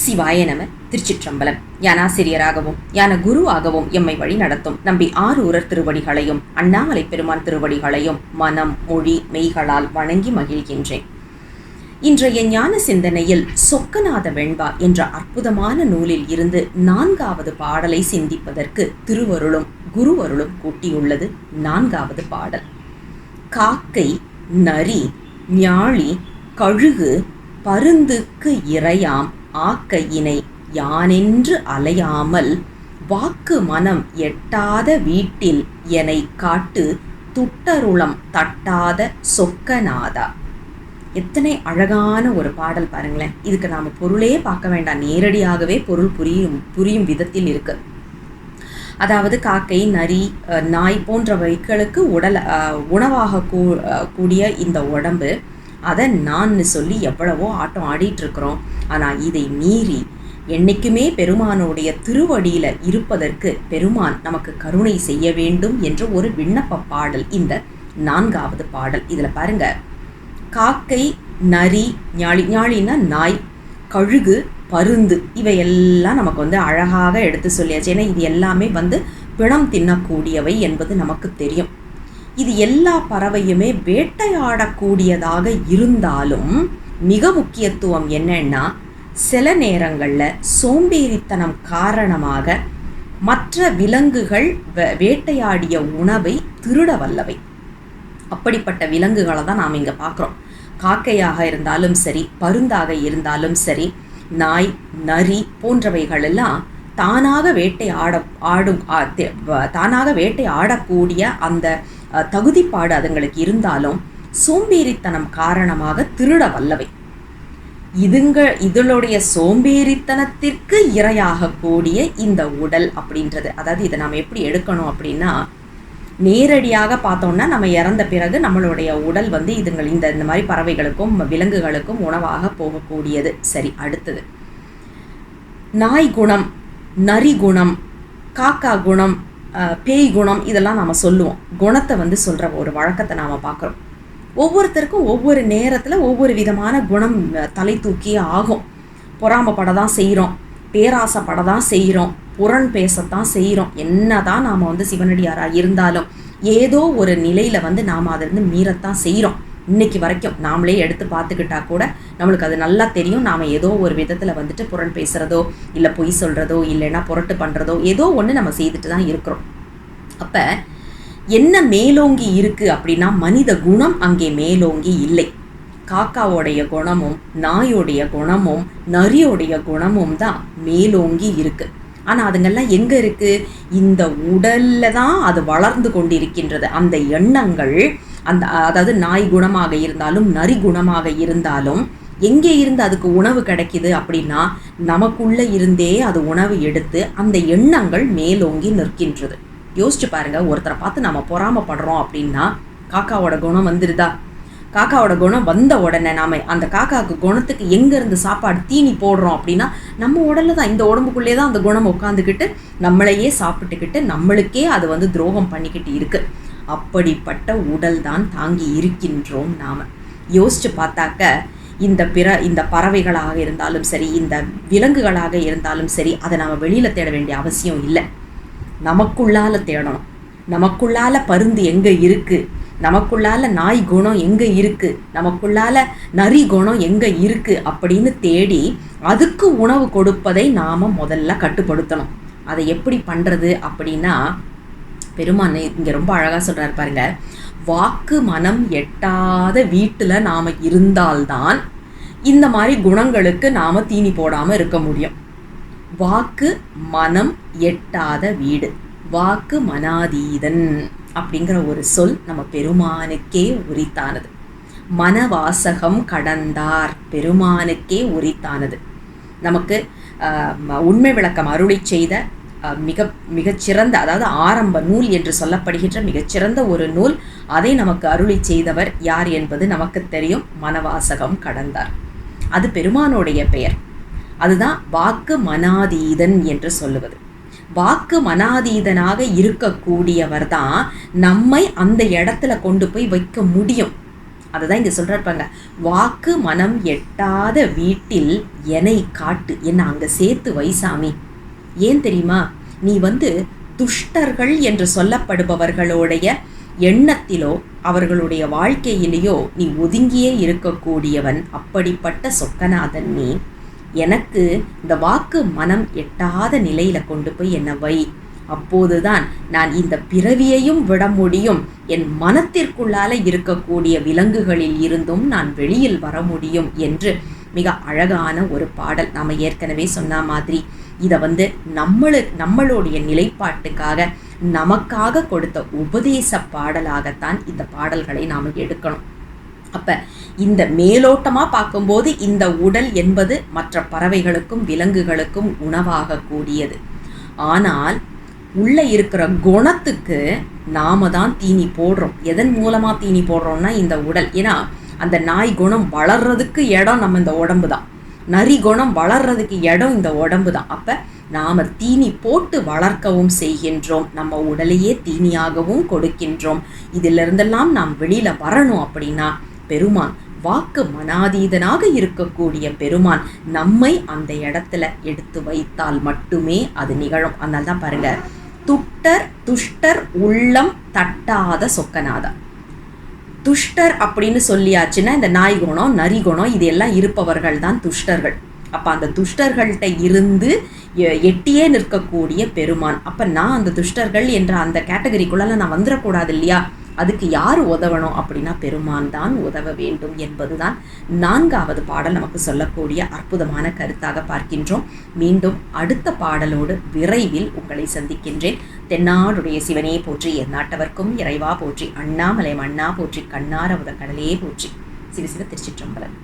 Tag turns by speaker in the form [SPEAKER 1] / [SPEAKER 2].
[SPEAKER 1] சிவாய நம. திருச்சிற்றம்பலம். ஞானாசிரியராகவும் ஞான குருவாகவும் எம்மை வழி நடத்தும் நம்பி ஆரூரர் திருவடிகளையும் அண்ணாமலை பெருமான் திருவடிகளையும் மனம் மொழி மெய்களால் வணங்கி மகிழ்கின்றேன். இன்றைய ஞான சிந்தனையில் சொக்கநாத வெண்பா என்ற அற்புதமான நூலில் இருந்து 4வது பாடலை சிந்திப்பதற்கு திருவருளும் குருவருளும் கூட்டியுள்ளது. 4வது பாடல். காக்கை நரி ஞாழி கழுகு பருந்துக்கு இறையாம் ஆக்கையினை யானென்று அலையாமல் வாக்கு மனம் எட்டாத வீட்டில் எனை காட்டு துட்டருளம் தட்டாத சொக்கநாதா. எத்தனை அழகான ஒரு பாடல் பாருங்களேன். இதுக்கு நாம் பொருளே பார்க்க வேண்டாம், நேரடியாகவே பொருள் புரியும் விதத்தில் இருக்கு. அதாவது காக்கை நரி நாய் போன்றவைகளுக்கு உணவாக கூடிய இந்த உடம்பு, அதை நான் சொல்லி எவ்வளவோ ஆட்டம் ஆடிட்டு இருக்கிறோம். ஆனால் இதை மீறி என்னைக்குமே பெருமானுடைய திருவடியில் இருப்பதற்கு பெருமான் நமக்கு கருணை செய்ய வேண்டும் என்ற ஒரு விண்ணப்ப பாடல் இந்த 4வது பாடல். இதில் பாருங்க, காக்கை நரி ஞாழினா நாய், கழுகு பருந்து, இவையெல்லாம் நமக்கு அழகாக எடுத்து சொல்லியாச்சு. ஏன்னா இது எல்லாமே பிணம் தின்னக்கூடியவை என்பது நமக்கு தெரியும். இது எல்லா பறவையுமே வேட்டையாடக்கூடியதாக இருந்தாலும் மிக முக்கியத்துவம் என்னன்னா, சில நேரங்களில் சோம்பேறித்தனம் காரணமாக மற்ற விலங்குகள் வேட்டையாடிய உணவை திருட வல்லவை. அப்படிப்பட்ட விலங்குகளை தான் நாம் இங்கே பார்க்குறோம். காக்கையாக இருந்தாலும் சரி, பருந்தாக இருந்தாலும் சரி, நாய் நரி போன்றவைகளெல்லாம் தானாக வேட்டையாடக்கூடிய அந்த தகுதிப்பாடு அதுங்களுக்கு இருந்தாலும் சோம்பேறித்தனம் காரணமாக திருட வல்லவை. இதனுடைய சோம்பேறித்தனத்திற்கு இரையாக கூடிய இந்த உடல் அப்படின்றது, அதாவது இதை நாம் எப்படி எடுக்கணும் அப்படின்னா, நேரடியாக பார்த்தோம்னா நம்ம இறந்த பிறகு நம்மளுடைய உடல் இதுங்கள் இந்த மாதிரி பறவைகளுக்கும் விலங்குகளுக்கும் உணவாக போகக்கூடியது. சரி, அடுத்தது நாய் குணம், நரி குணம், காக்கா குணம், பேய் குணம், இதெல்லாம் நாம் சொல்லுவோம். குணத்தை சொல்கிற ஒரு வழக்கத்தை நாம் பார்க்குறோம். ஒவ்வொருத்தருக்கும் ஒவ்வொரு நேரத்தில் ஒவ்வொரு விதமான குணம் தலை தூக்கியே ஆகும். பொறாமப்பட தான் செய்கிறோம், பேராசைப்பட தான் செய்கிறோம், புறன் பேசத்தான் செய்கிறோம். என்ன தான் நாம் சிவனடியாராக இருந்தாலும் ஏதோ ஒரு நிலையில் நாம் அதிலிருந்து மீறத்தான் செய்கிறோம். இன்னைக்கு வரைக்கும் நாமளே எடுத்து பார்த்துக்கிட்டா கூட நம்மளுக்கு அது நல்லா தெரியும். நாம் ஏதோ ஒரு விதத்தில் புறன் பேசுகிறதோ இல்லை பொய் சொல்கிறதோ இல்லைன்னா புரட்டு பண்ணுறதோ ஏதோ ஒன்று நம்ம செய்துட்டு தான் இருக்கிறோம். அப்போ என்ன மேலோங்கி இருக்குது அப்படின்னா, மனித குணம் அங்கே மேலோங்கி இல்லை. காக்காவோடைய குணமும் நாயோடைய குணமும் நரியோடைய குணமும் தான் மேலோங்கி இருக்குது. ஆனால் அதுங்கெல்லாம் எங்கே இருக்குது? இந்த உடலில் தான் அது வளர்ந்து கொண்டிருக்கின்றது. அந்த எண்ணங்கள் அதாவது நாய் குணமாக இருந்தாலும் நரி குணமாக இருந்தாலும் எங்கே இருந்து அதுக்கு உணவு கிடைக்கிது அப்படின்னா, நமக்குள்ளே இருந்தே அது உணவு எடுத்து அந்த எண்ணங்கள் மேலோங்கி நிற்கின்றது. யோசிச்சு பாருங்க, ஒருத்தரை பார்த்து நம்ம பொறாமப்படுறோம் அப்படின்னா காக்காவோட குணம் வந்துடுதா? காக்காவோட குணம் வந்த உடனே நாம் அந்த காக்காவுக்கு குணத்துக்கு எங்கேருந்து சாப்பாடு தீனி போடுறோம் அப்படின்னா, நம்ம உடலில் தான், இந்த உடம்புக்குள்ளே தான் அந்த குணம் உட்காந்துக்கிட்டு நம்மளையே சாப்பிட்டுக்கிட்டு நம்மளுக்கே அது துரோகம் பண்ணிக்கிட்டு இருக்கு. அப்படிப்பட்ட உடல் தான் தாங்கி இருக்கின்றோம் நாம். யோசிச்சு பார்த்தாக்க இந்த பறவைகளாக இருந்தாலும் சரி, இந்த விலங்குகளாக இருந்தாலும் சரி, அதை நாம் வெளியில் தேட வேண்டிய அவசியம் இல்லை. நமக்குள்ளால தேடணும். நமக்குள்ளால பருந்து எங்கே இருக்குது, நமக்குள்ளால நாய் குணம் எங்கே இருக்குது, நமக்குள்ளால நரி குணம் எங்கே இருக்குது அப்படின்னு தேடி அதுக்கு உணவு கொடுப்பதை நாம் முதல்ல கட்டுப்படுத்தணும். அதை எப்படி பண்ணுறது அப்படின்னா, பெருமான் இங்கே ரொம்ப அழகாக சொல்கிறார் பாருங்க. வாக்கு மனம் எட்டாத வீட்டில் நாம் இருந்தால்தான் இந்த மாதிரி குணங்களுக்கு நாம் தீனி போடாமல் இருக்க முடியும். வாக்கு மனம் எட்டாத வீடு, வாக்கு மனாதீதன் அப்படிங்கிற ஒரு சொல் நம்ம பெருமானுக்கே உரித்தானது. மனவாசகம் கடந்தார் பெருமானுக்கே உரித்தானது. நமக்கு உண்மை விளக்கம் அருளி செய்த மிகச்சிறந்த, அதாவது ஆரம்ப நூல் என்று சொல்லப்படுகின்ற மிகச்சிறந்த ஒரு நூல், அதை நமக்கு அருளி செய்தவர் யார் என்பது நமக்கு தெரியும். மனவாசகம் கடந்தார், அது பெருமானுடைய பெயர். அதுதான் வாக்கு மனாதீதன் என்று சொல்லுவது. வாக்கு மனாதீதனாக இருக்கக்கூடியவர் தான் நம்மை அந்த இடத்துல கொண்டு போய் வைக்க முடியும். அதுதான் இங்கே சொல்கிறப்பாங்க, வாக்கு மனம் எட்டாத வீட்டில் என்னை காட்டு, என்ன அங்கே சேர்த்து வைசாமி. ஏன் தெரியுமா? நீ துஷ்டர்கள் என்று சொல்லப்படுபவர்களுடைய எண்ணத்திலோ அவர்களுடைய வாழ்க்கையிலேயோ நீ ஒதுங்கியே இருக்கக்கூடியவன். அப்படிப்பட்ட சொக்கநாதன் நீ. எனக்கு இந்த வாக்கு மனம் எட்டாத நிலையில கொண்டு போய் என்னை வை. அப்போதுதான் நான் இந்த பிறவியையும் விட முடியும், என் மனத்திற்குள்ளால இருக்கக்கூடிய விலங்குகளில் இருந்தும் நான் வெளியில் வர முடியும் என்று மிக அழகான ஒரு பாடல். நாம் ஏற்கனவே சொன்ன மாதிரி இதை நம்மளுடைய நிலைப்பாட்டுக்காக நமக்காக கொடுத்த உபதேச பாடலாகத்தான் இந்த பாடல்களை நாம் எடுக்கணும். அப்போ இந்த மேலோட்டமாக பார்க்கும்போது இந்த உடல் என்பது மற்ற பறவைகளுக்கும் விலங்குகளுக்கும் உணவாக கூடியது. ஆனால் உள்ளே இருக்கிற குணத்துக்கு நாம தான் தீனி போடுறோம். எதன் மூலமாக தீனி போடுறோம்னா இந்த உடல். ஏன்னா அந்த நாய் குணம் வளர்றதுக்கு இடம் நம்ம இந்த உடம்பு தான். நரி குணம் வளர்றதுக்கு இடம் இந்த உடம்பு தான். அப்போ நாம் தீனி போட்டு வளர்க்கவும் செய்கின்றோம், நம்ம உடலையே தீனியாகவும் கொடுக்கின்றோம். இதிலிருந்தெல்லாம் நாம் வெளியில் வரணும் அப்படின்னா பெருமான், வாக்கு மனாதீதனாக இருக்கக்கூடிய பெருமான் நம்மை அந்த இடத்துல எடுத்து வைத்தால் மட்டுமே அது நிகழும். அதனால தான் பாருங்க, துஷ்டர் உள்ளம் தட்டாத சொக்கநாதா. துஷ்டர் அப்படின்னு சொல்லியாச்சுன்னா இந்த நாய் குணம் நரி குணம் இது எல்லாம் இருப்பவர்கள் தான் துஷ்டர்கள். அப்போ அந்த துஷ்டர்கள்ட்ட இருந்து எட்டியே நிற்கக்கூடிய பெருமான். அப்போ நான் அந்த துஷ்டர்கள் என்ற அந்த கேட்டகரிக்குள்ள நான் வந்துடக்கூடாது இல்லையா? அதுக்கு யார் உதவணும் அப்படின்னா பெருமான் தான் உதவ வேண்டும் என்பதுதான் 4வது பாடல் நமக்கு சொல்லக்கூடிய அற்புதமான கருத்தாக பார்க்கின்றோம். மீண்டும் அடுத்த பாடலோடு விரைவில் உங்களை சந்திக்கின்றேன். தென்னாடுடைய சிவனே போற்றி, எந்நாட்டவர்க்கும் இறைவா போற்றி, அண்ணாமலை மண்ணா போற்றி, கண்ணார உத கடலே போற்றி. சிவசிவ திருச்சிற்றம்பலம்.